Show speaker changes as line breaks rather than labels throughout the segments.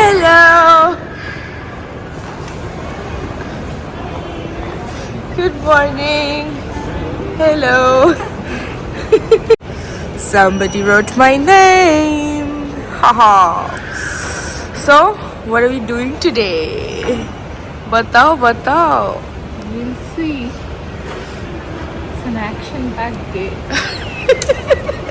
Hello. Good morning. Hello. Somebody wrote my name. Haha. So, what are we doing today? Batao, batao.
We'll see. It's an action-packed day.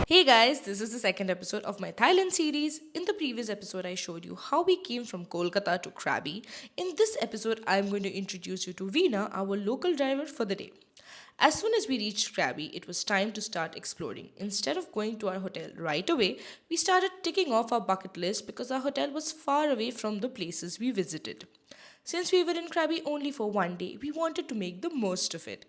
Hey guys, this is the second episode of my Thailand series. In the previous episode, I showed you how we came from Kolkata to Krabi. In this episode, I'm going to introduce you to Veena, our local driver for the day. As soon as we reached Krabi, it was time to start exploring. Instead of going to our hotel right away, we started ticking off our bucket list because our hotel was far away from the places we visited. Since we were in Krabi only for one day, we wanted to make the most of it.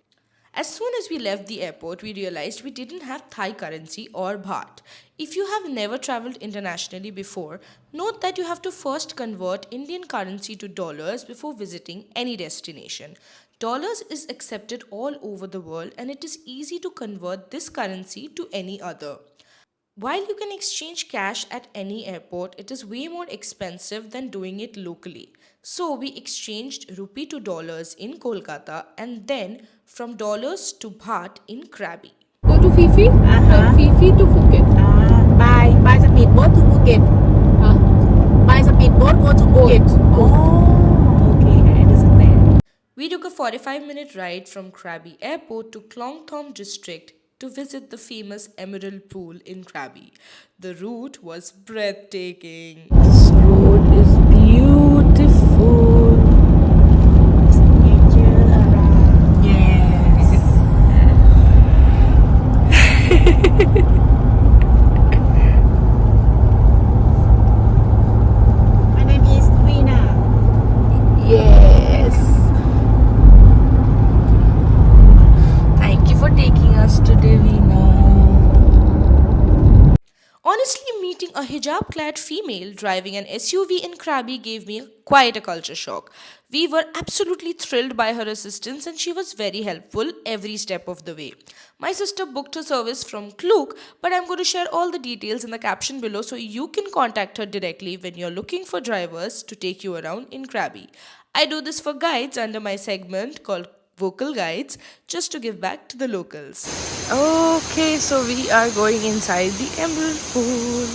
As soon as we left the airport, we realized we didn't have Thai currency or Baht. If you have never traveled internationally before, note that you have to first convert Indian currency to dollars before visiting any destination. Dollars is accepted all over the world and it is easy to convert this currency to any other. While you can exchange cash at any airport, it is way more expensive than doing it locally. So we exchanged rupee to dollars in Kolkata and then from dollars to baht in Krabi.
Go to Phi Phi? From Phi Phi to Phuket.
By speedboat to Phuket. By speedboat go to Phuket. Oh, okay, I understand.
We took a 45-minute ride from Krabi Airport to Klong Thom district to visit the famous Emerald Pool in Krabi. The route was breathtaking. This road is beautiful.
Nature around.
Yes.
My name is Veena.
Yes. Thank you for taking us today, Veena. Honestly, meeting a hijab clad female driving an SUV in Krabi gave me quite a culture shock. We were absolutely thrilled by her assistance and she was very helpful every step of the way. My sister booked her service from Klook, but I'm going to share all the details in the caption below so you can contact her directly when you're looking for drivers to take you around in Krabi. I do this for guides under my segment called Vocal Guides just to give back to the locals. Okay, so we are going inside the Emerald Pool.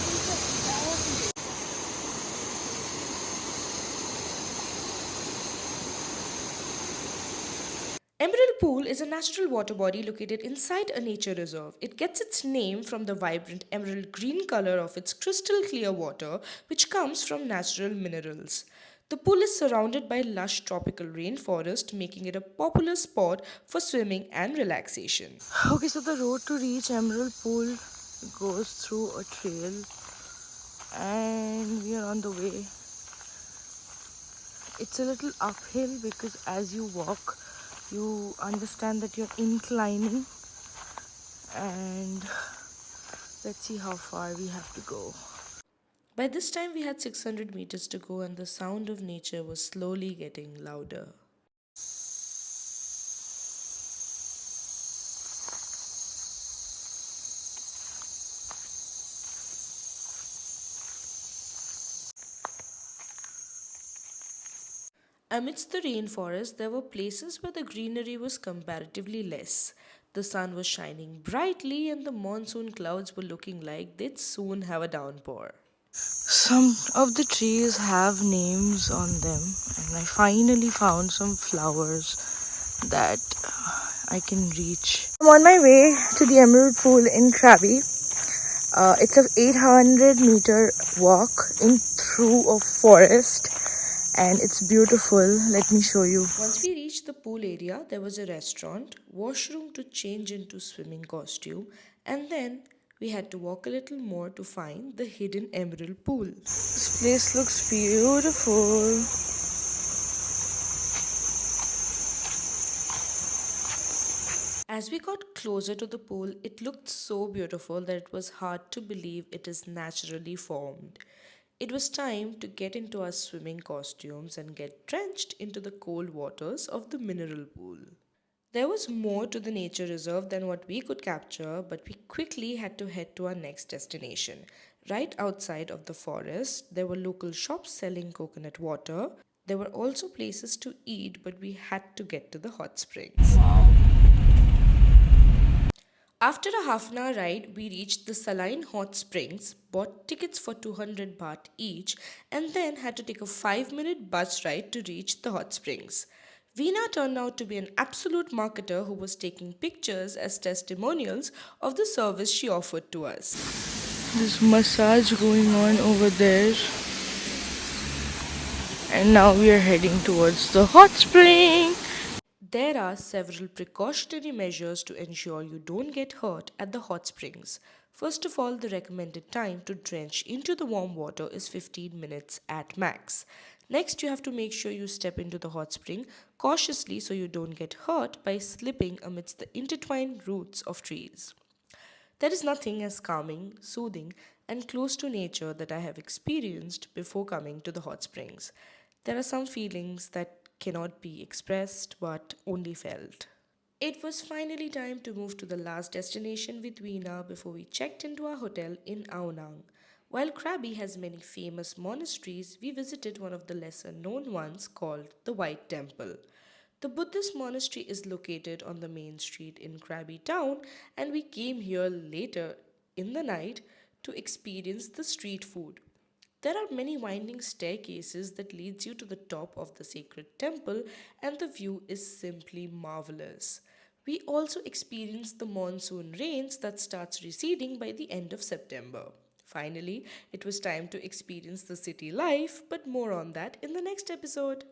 Emerald Pool is a natural water body located inside a nature reserve. It gets its name from the vibrant emerald green color of its crystal clear water, which comes from natural minerals. The pool is surrounded by lush tropical rainforest, making it a popular spot for swimming and relaxation. Okay, so the road to reach Emerald Pool goes through a trail, and we are on the way. It's a little uphill because as you walk, you understand that you're inclining, and let's see how far we have to go. By this time, we had 600 meters to go, and the sound of nature was slowly getting louder. Amidst the rainforest, there were places where the greenery was comparatively less. The sun was shining brightly, and the monsoon clouds were looking like they'd soon have a downpour. Some of the trees have names on them, and I finally found some flowers that I can reach. I'm on my way to the Emerald Pool in Krabi. It's a 800-meter walk in through a forest, and it's beautiful. Let me show you. Once we reached the pool area, there was a restaurant, washroom to change into swimming costume, and then we had to walk a little more to find the hidden emerald pool. This place looks beautiful. As we got closer to the pool, it looked so beautiful that it was hard to believe it is naturally formed. It was time to get into our swimming costumes and get drenched into the cold waters of the mineral pool. There was more to the nature reserve than what we could capture, but we quickly had to head to our next destination. Right outside of the forest, there were local shops selling coconut water. There were also places to eat, but we had to get to the hot springs. After a half an hour ride, we reached the Saline hot springs, bought tickets for 200 baht each, and then had to take a 5-minute bus ride to reach the hot springs. Veena turned out to be an absolute marketer who was taking pictures as testimonials of the service she offered to us. This massage going on over there, and now we are heading towards the hot spring. There are several precautionary measures to ensure you don't get hurt at the hot springs. First of all, the recommended time to drench into the warm water is 15 minutes at max. Next, you have to make sure you step into the hot spring cautiously so you don't get hurt by slipping amidst the intertwined roots of trees. There is nothing as calming, soothing, and close to nature that I have experienced before coming to the hot springs. There are some feelings that cannot be expressed but only felt. It was finally time to move to the last destination with Veena before we checked into our hotel in Aonang. While Krabi has many famous monasteries, we visited one of the lesser known ones called the White Temple. The Buddhist monastery is located on the main street in Krabi town, and we came here later in the night to experience the street food. There are many winding staircases that leads you to the top of the sacred temple, and the view is simply marvelous. We also experienced the monsoon rains that starts receding by the end of September. Finally, it was time to experience the city life, but more on that in the next episode.